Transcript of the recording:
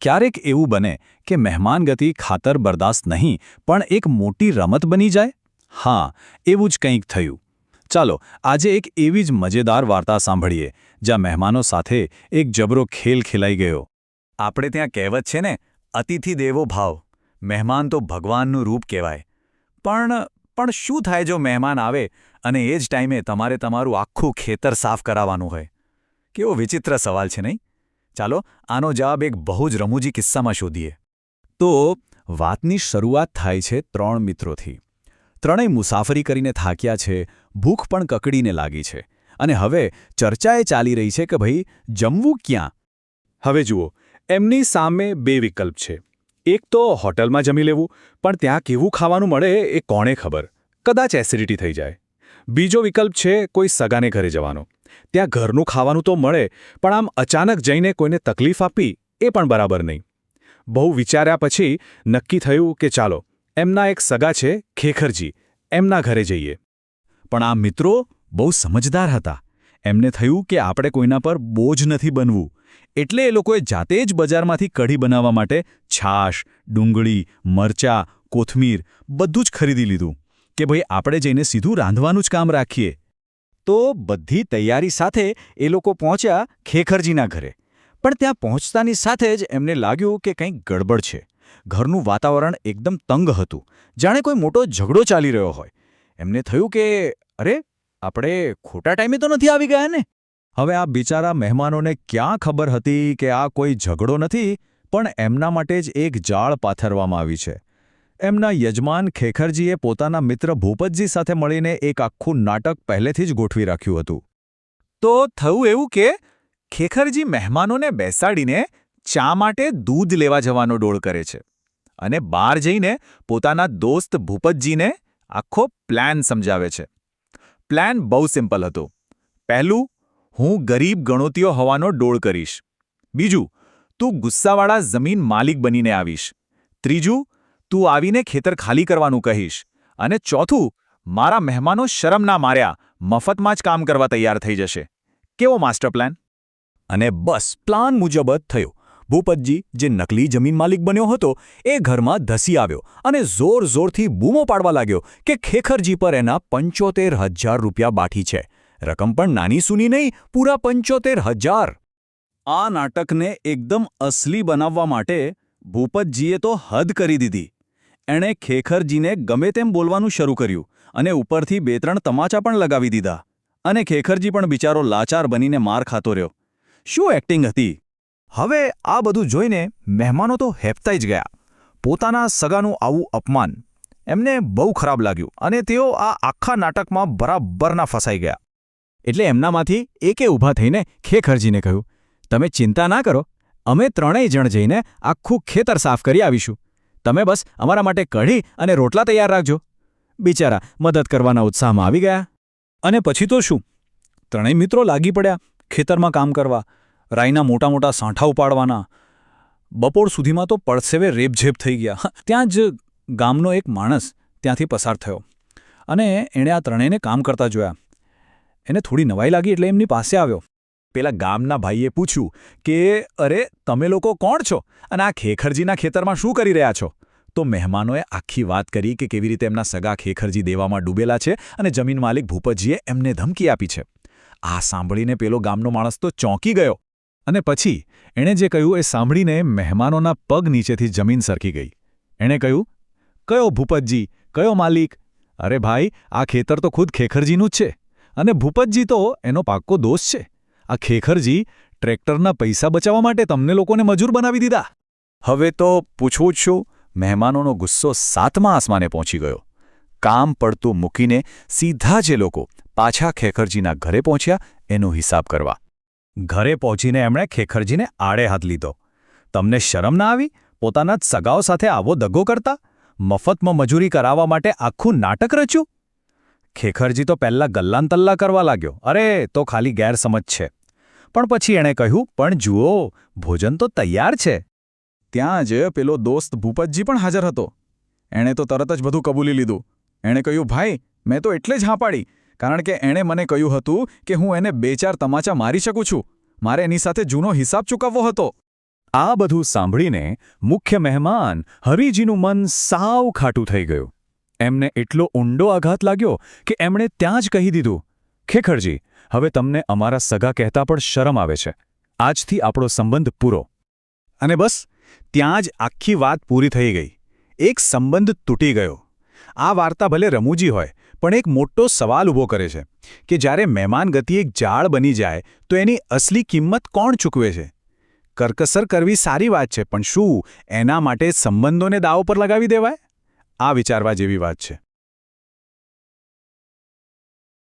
ક્યારેક એવું બને કે મહેમાનગતિ ખાતર બરદાસ્ત નહીં પણ એક મોટી રમત બની જાય? હા, એવું જ કંઈક થયું. ચાલો આજે એક એવી જ મજેદાર વાર્તા સાંભળીએ જ્યાં મહેમાનો સાથે એક જબરો ખેલ ખેલાઈ ગયો. આપણે ત્યાં કહેવત છે ને, અતિથિ દેવો ભાવ. મહેમાન તો ભગવાનનું રૂપ કહેવાય. પણ શું થાય જો મહેમાન આવે અને એ જ ટાઈમે તમારે તમારું આખું ખેતર સાફ કરાવવાનું હોય? કેવો વિચિત્ર સવાલ છે નહીં? ચાલો આનો જવાબ એક બહુ જ રમૂજી કિસ્સામાં શોધીએ. તો વાતની શરૂઆત થાય છે 3 મિત્રોથી. ત્રણેય મુસાફરી કરીને થાક્યા છે, ભૂખ પણ કકડીને લાગી છે અને હવે ચર્ચાએ ચાલી રહી છે કે ભાઈ જમવું ક્યાં? હવે જુઓ, એમની સામે 2 વિકલ્પ છે. એક તો હોટલમાં જમી લેવું, પણ ત્યાં કેવું ખાવાનું મળે એ કોણે ખબર, કદાચ એસિડિટી થઈ જાય. બીજો વિકલ્પ છે કોઈ સગાને ઘરે જવાનો. ત્યાં ઘરનું ખાવાનું તો મળે, પણ આમ અચાનક જઈને કોઈને તકલીફ આપવી એ પણ બરાબર નહીં. બહુ વિચાર્યા પછી નક્કી થયું કે ચાલો એમના એક સગા છે ખેખરજી, એમના ઘરે જઈએ. પણ આ મિત્રો બહુ સમજદાર હતા. એમને થયું કે આપણે કોઈના પર બોજ નથી બનવું, એટલે એ લોકોએ જાતે જ બજારમાંથી કઢી બનાવવા માટે છાશ, ડુંગળી, મરચાં, કોથમીર બધું જ ખરીદી લીધું કે ભાઈ આપણે જઈને સીધું રાંધવાનું જ કામ રાખીએ. તો બધી તૈયારી સાથે એ લોકો પહોંચ્યા ખેખરજીના ઘરે. પણ ત્યાં પહોંચતાની સાથે જ એમને લાગ્યું કે કંઈક ગડબડ છે. ઘરનું વાતાવરણ એકદમ તંગ હતું, જાણે કોઈ મોટો ઝઘડો ચાલી રહ્યો હોય. એમને થયું કે અરે, આપણે ખોટા ટાઈમે તો નથી આવી ગયા ને? હવે આ બિચારા મહેમાનોને ક્યાં ખબર હતી કે આ કોઈ ઝઘડો નથી, પણ એમના માટે જ એક જાળ પાથરવામાં આવી છે. એમના યજમાન ખેખરજીએ પોતાના મિત્ર ભૂપતજી સાથે મળીને એક આખું નાટક પહેલેથી જ ગોઠવી રાખ્યું હતું. તો થયું એવું કે ખેખરજી મહેમાનોને બેસાડીને ચા માટે દૂધ લેવા જવાનો ડોળ કરે છે અને બહાર જઈને પોતાના દોસ્ત ભૂપતજીને આખો પ્લાન સમજાવે છે. પ્લાન બહુ સિમ્પલ હતો. પહેલું, હું ગરીબ ગણોતીઓ હોવાનો ડોળ કરીશ. બીજું, તું ગુસ્સાવાળા જમીન માલિક બનીને આવીશ. ત્રીજું, તું આવીને ખેતર ખાલી કરવાનું કહીશ. અને ચોથું, મારા મહેમાનો શરમ ના માર્યા મફતમાં જ કામ કરવા તૈયાર થઈ જશે. કેવો માસ્ટર પ્લાન? અને બસ પ્લાન મુજબ જ થયો. ભૂપતજી, જે નકલી જમીન માલિક બન્યો હતો, એ ઘરમાં ધસી આવ્યો અને જોરથી બૂમો પાડવા લાગ્યો કે ખેખરજી પર એના 75,000 રૂપિયા બાકી છે. રકમ પણ નાની સૂની નહીં, પૂરા 75,000. આ નાટકને એકદમ અસલી બનાવવા માટે ભૂપતજીએ તો હદ કરી દીધી. એણે ખેખરજીને ગમે તેમ બોલવાનું શરૂ કર્યું અને ઉપરથી 2-3 તમાચા પણ લગાવી દીધા. અને ખેખરજી પણ બિચારો લાચાર બનીને માર ખાતો રહ્યો. શું એક્ટિંગ હતી! હવે આ બધું જોઈને મહેમાનો તો હેપતાઈ જ ગયા. પોતાના સગાનું આવું અપમાન એમને બહુ ખરાબ લાગ્યું અને તેઓ આ આખા નાટકમાં બરાબરના ફસાઈ ગયા. એટલે એમનામાંથી એકે ઊભા થઈને ખેખરજીને કહ્યું, તમે ચિંતા ના કરો, અમે 3 જણ જઈને આખું ખેતર સાફ કરી આવીશું. તમે બસ અમારા માટે કઢી અને રોટલા તૈયાર રાખજો. બિચારા મદદ કરવાના ઉત્સાહમાં આવી ગયા. અને પછી તો શું, 3 મિત્રો લાગી પડ્યા ખેતરમાં કામ કરવા. રાઈના મોટા સાંઠા ઉપાડવાના. બપોર સુધીમાં તો પડસેવે રેબઝેબ થઈ ગયા. ત્યાં જ ગામનો એક માણસ ત્યાંથી પસાર થયો અને એણે આ 3ને કામ કરતા જોયા. એને થોડી નવાઈ લાગી એટલે એમની પાસે આવ્યો. પેલા ગામના ભાઈએ પૂછ્યું કે અરે, તમે લોકો કોણ છો અને આ ખેખરજીના ખેતરમાં શું કરી રહ્યા છો? તો મહેમાનોએ આખી વાત કરી કે કેવી રીતે એમના સગા ખેખરજી દેવામાં ડૂબેલા છે અને જમીન માલિક ભૂપતજીએ એમને ધમકી આપી છે. આ સાંભળીને પેલો ગામનો માણસ તો ચોંકી ગયો. અને પછી એણે જે કહ્યું એ સાંભળીને મહેમાનોના પગ નીચેથી જમીન સરકી ગઈ. એણે કહ્યું, કયો ભૂપતજી, કયો માલિક? અરે ભાઈ, આ ખેતર તો ખુદ ખેખરજીનું જ છે અને ભૂપતજી તો એનો પાક્કો દોસ્ત છે. આ ખેખરજી ટ્રેક્ટરના પૈસા બચાવવા માટે તમને લોકોને મજૂર બનાવી દીધા. હવે તો પૂછવું જ શું, મહેમાનોનો ગુસ્સો 7મા આસમાને પહોંચી ગયો. કામ પડતું મૂકીને સીધા જે લોકો પાછા ખેખરજીના ઘરે પહોંચ્યા એનો હિસાબ કરવા. ઘરે પહોંચીને એમણે ખેખરજીને આડે હાથ લીધો. તમને શરમ ના આવી પોતાના જ સગાઓ સાથે આવો દગો કરતા? મફતમાં મજૂરી કરાવવા માટે આખું નાટક રચ્યું? ખેખરજી તો પહેલાં ગલ્લાંતલ્લા કરવા લાગ્યો. અરે, તો ખાલી ગેરસમજ છે. પણ પછી એણે કહ્યું, પણ જુઓ, ભોજન તો તૈયાર છે. ત્યાં જ પેલો દોસ્ત ભૂપતજી પણ હાજર હતો. એણે તો તરત જ બધું કબૂલી લીધું. એણે કહ્યું, ભાઈ, મેં તો એટલે જ હા પાડી કારણ કે એણે મને કહ્યું હતું કે હું એને 2-4 તમાચા મારી શકું છું. મારે એની સાથે જૂનો હિસાબ ચૂકવવો હતો. આ બધું સાંભળીને મુખ્ય મહેમાન હરીજીનું મન સાવ ખાટું થઈ ગયું. એમને એટલો ઊંડો આઘાત લાગ્યો કે એમણે ત્યાં જ કહી દીધું, ખેખરજી, હવે તમને અમારા સગા કહેતા પણ શરમ આવે છે. આજથી આપણો સંબંધ પૂરો. અને બસ ત્યાં જ આખી વાત પૂરી થઈ ગઈ. એક સંબંધ તૂટી ગયો. આ વાર્તા ભલે રમૂજી હોય, પણ એક મોટો સવાલ ઊભો કરે છે કે જ્યારે મહેમાન ગતિ એક જાળ બની જાય તો એની અસલી કિંમત કોણ ચૂકવે છે? કરકસર કરવી સારી વાત છે, પણ શું એના માટે સંબંધોને દાવ પર લગાવી દેવાય? આ વિચારવા જેવી વાત છે.